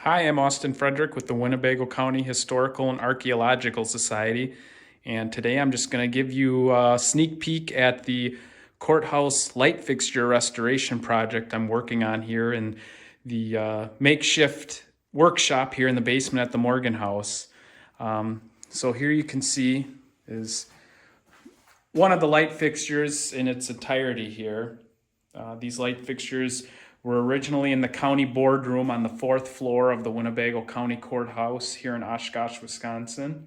Hi, I'm Austin Frederick with the Winnebago County Historical and Archaeological Society, and today I'm just going to give you a sneak peek at the courthouse light fixture restoration project I'm working on here in the makeshift workshop here in the basement at the Morgan House. So here you can see is one of the light fixtures in its entirety here. These light fixtures were originally in the county boardroom on the 4th floor of the Winnebago County Courthouse here in Oshkosh, Wisconsin.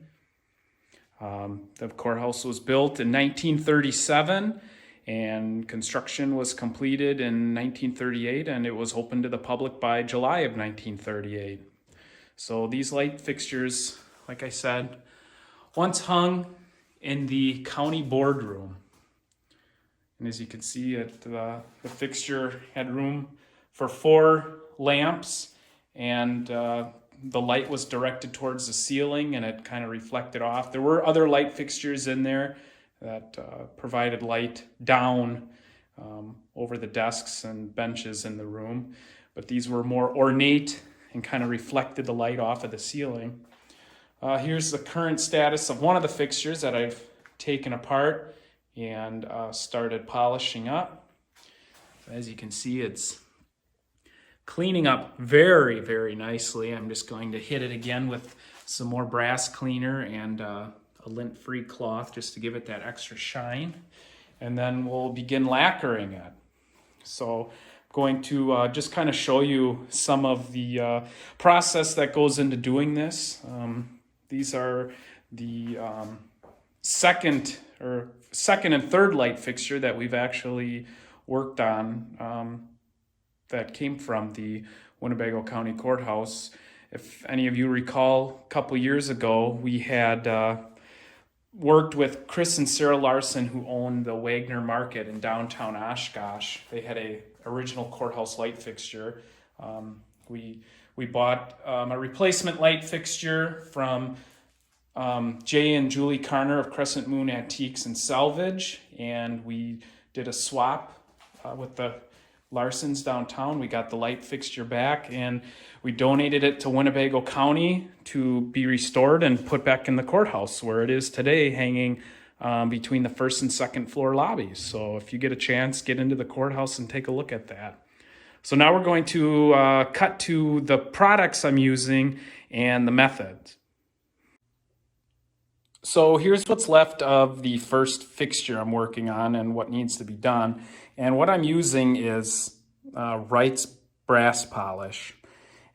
The courthouse was built in 1937 and construction was completed in 1938, and it was opened to the public by July of 1938. So these light fixtures, like I said, once hung in the county boardroom. And as you can see, the fixture had room for 4 lamps, and the light was directed towards the ceiling and it kind of reflected off. There were other light fixtures in there that provided light down over the desks and benches in the room, but these were more ornate and kind of reflected the light off of the ceiling. Here's the current status of one of the fixtures that I've taken apart and started polishing up. As you can see, it's cleaning up very, very nicely. I'm just going to hit it again with some more brass cleaner and a lint-free cloth just to give it that extra shine. And then we'll begin lacquering it. So I'm going to just kind of show you some of the process that goes into doing this. These are the second and third light fixture that we've actually worked on that came from the Winnebago County Courthouse. If any of you recall, a couple years ago, we had worked with Chris and Sarah Larson, who owned the Wagner Market in downtown Oshkosh. They had a original courthouse light fixture. We bought a replacement light fixture from Jay and Julie Carner of Crescent Moon Antiques and Salvage, and we did a swap with the Larsons downtown. We got the light fixture back and we donated it to Winnebago County to be restored and put back in the courthouse where it is today, hanging between the 1st and 2nd floor lobbies. So if you get a chance, get into the courthouse and take a look at that. So now we're going to cut to the products I'm using and the methods. So here's what's left of the first fixture I'm working on and what needs to be done. And what I'm using is Wright's brass polish.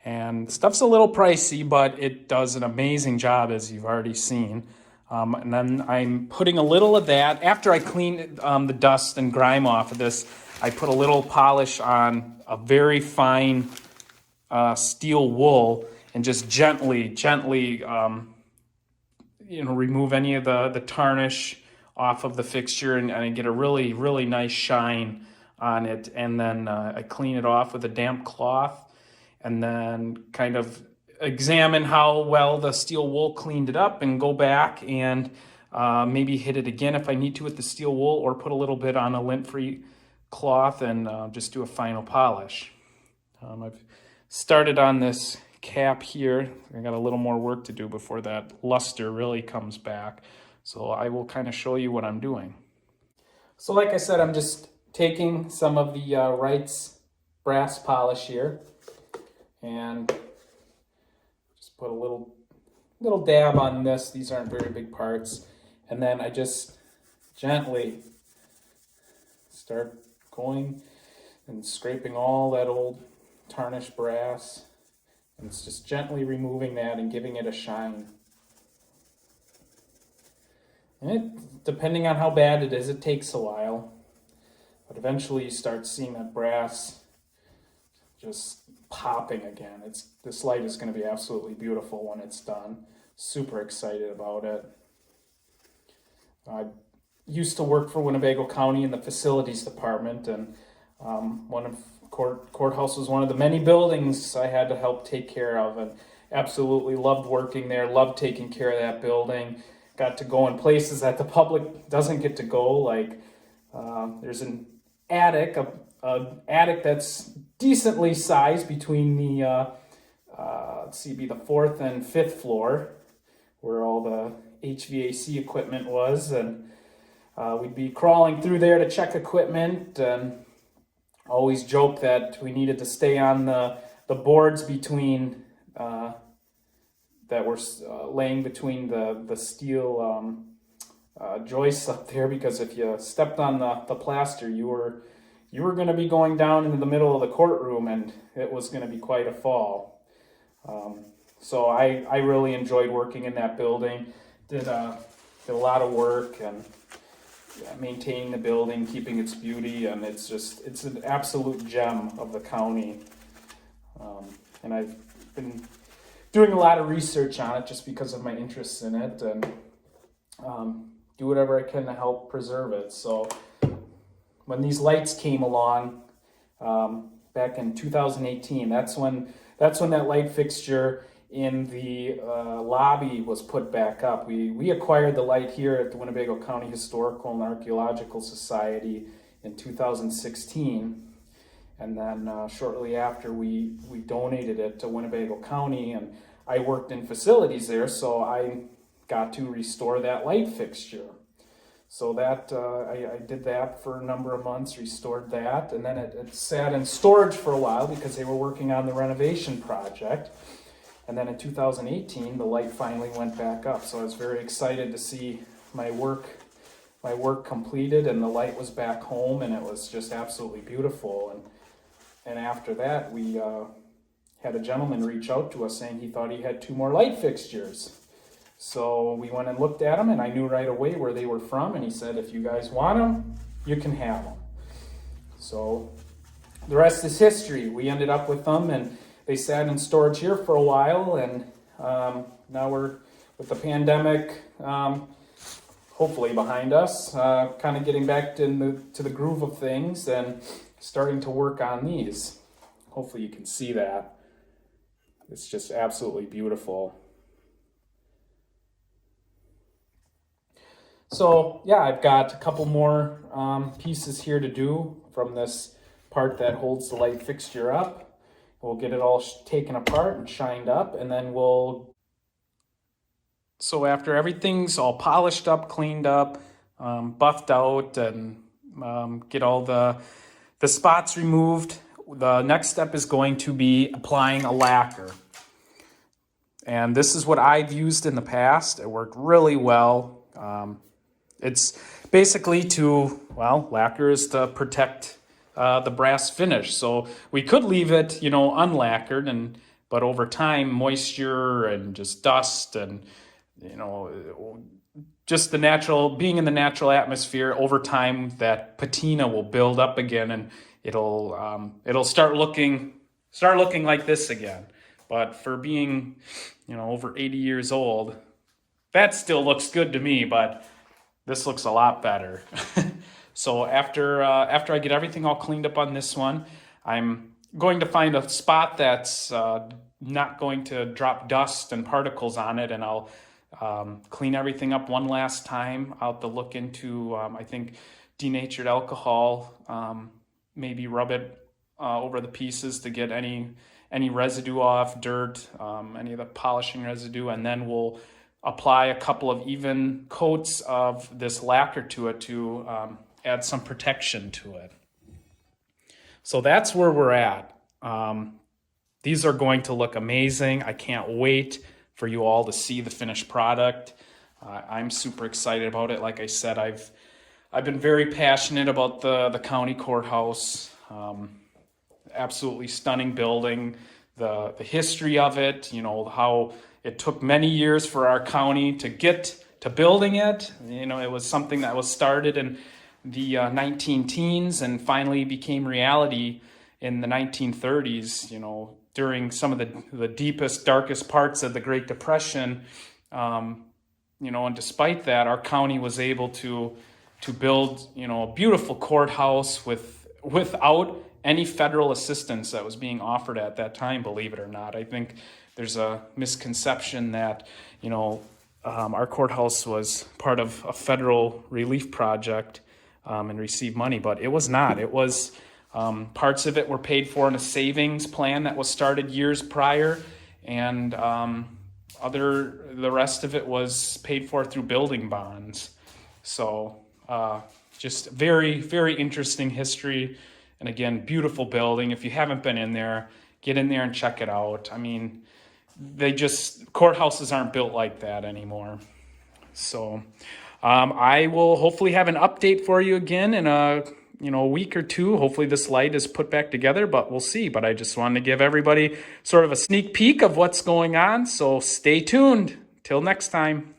And the stuff's a little pricey, but it does an amazing job, as you've already seen. And then I'm putting a little of that. After I clean the dust and grime off of this, I put a little polish on a very fine steel wool and just gently remove any of the tarnish off of the fixture and I get a really, really nice shine on it. And then I clean it off with a damp cloth and then kind of examine how well the steel wool cleaned it up and go back and maybe hit it again if I need to with the steel wool, or put a little bit on a lint-free cloth and just do a final polish. I've started on this cap here. I got a little more work to do before that luster really comes back. So I will kind of show you what I'm doing. So like I said, I'm just taking some of the Wright's brass polish here and just put a little dab on this. These aren't very big parts. And then I just gently start going and scraping all that old tarnished brass. And it's just gently removing that and giving it a shine. And depending on how bad it is, it takes a while. But eventually you start seeing that brass just popping again. This light is going to be absolutely beautiful when it's done. Super excited about it. I used to work for Winnebago County in the facilities department, and courthouse was one of the many buildings I had to help take care of, and absolutely loved working there, loved taking care of that building. Got to go in places that the public doesn't get to go, like there's an attic, an attic that's decently sized between the let's see, be the 4th and 5th floor where all the HVAC equipment was, and we'd be crawling through there to check equipment, and always joke that we needed to stay on the boards between that were laying between the steel joists up there, because if you stepped on the plaster, you were going to be going down into the middle of the courtroom, and it was going to be quite a fall. So I really enjoyed working in that building. Did a lot of work and maintaining the building, keeping its beauty, and it's an absolute gem of the county. And I've been doing a lot of research on it just because of my interest in it, and do whatever I can to help preserve it. So when these lights came along back in 2018, that's when that light fixture in the lobby was put back up. We acquired the light here at the Winnebago County Historical and Archaeological Society in 2016, and then shortly after we donated it to Winnebago County, and I worked in facilities there, so I got to restore that light fixture. So that I did that for a number of months, restored that, and then it sat in storage for a while because they were working on the renovation project. And then in 2018, the light finally went back up. So I was very excited to see my work completed, and the light was back home, and it was just absolutely beautiful. And after that, we had a gentleman reach out to us saying he thought he had 2 more light fixtures. So we went and looked at them, and I knew right away where they were from, and he said, if you guys want them, you can have them. So the rest is history. We ended up with them, and they sat in storage here for a while, and now we're, with the pandemic hopefully behind us, kind of getting back to the groove of things and starting to work on these. Hopefully you can see that. It's just absolutely beautiful. So yeah, I've got a couple more pieces here to do from this part that holds the light fixture up. We'll get it all taken apart and shined up, and then so after everything's all polished up, cleaned up, buffed out, and get all the spots removed, the next step is going to be applying a lacquer. And this is what I've used in the past. It worked really well. It's basically lacquer is to protect the brass finish. So we could leave it, unlacquered, but over time, moisture and just dust and, just being in the natural atmosphere, over time, that patina will build up again, and it'll start looking like this again. But for being, over 80 years old, that still looks good to me, but this looks a lot better. So after I get everything all cleaned up on this one, I'm going to find a spot that's not going to drop dust and particles on it, and I'll clean everything up one last time. I'll have to look into, I think, denatured alcohol, maybe rub it over the pieces to get any residue off, dirt, any of the polishing residue, and then we'll apply a couple of even coats of this lacquer to it to add some protection to it. So that's where we're at. These are going to look amazing. I can't wait for you all to see the finished product. I'm super excited about it. Like I said, I've been very passionate about the county courthouse. Absolutely stunning building. The history of it, how it took many years for our county to get to building it. It was something that was started in the 19-teens and finally became reality in the 1930s, during some of the deepest, darkest parts of the Great Depression. And despite that, our county was able to build, a beautiful courthouse without any federal assistance that was being offered at that time, believe it or not. I think there's a misconception that, our courthouse was part of a federal relief project and received money, but it was not. It was, parts of it were paid for in a savings plan that was started years prior, and the rest of it was paid for through building bonds. So just very, very interesting history. And again, beautiful building. If you haven't been in there, get in there and check it out. I mean, courthouses aren't built like that anymore. So I will hopefully have an update for you again in a week or two. Hopefully this light is put back together, but we'll see. But I just wanted to give everybody sort of a sneak peek of what's going on. So stay tuned. Till next time.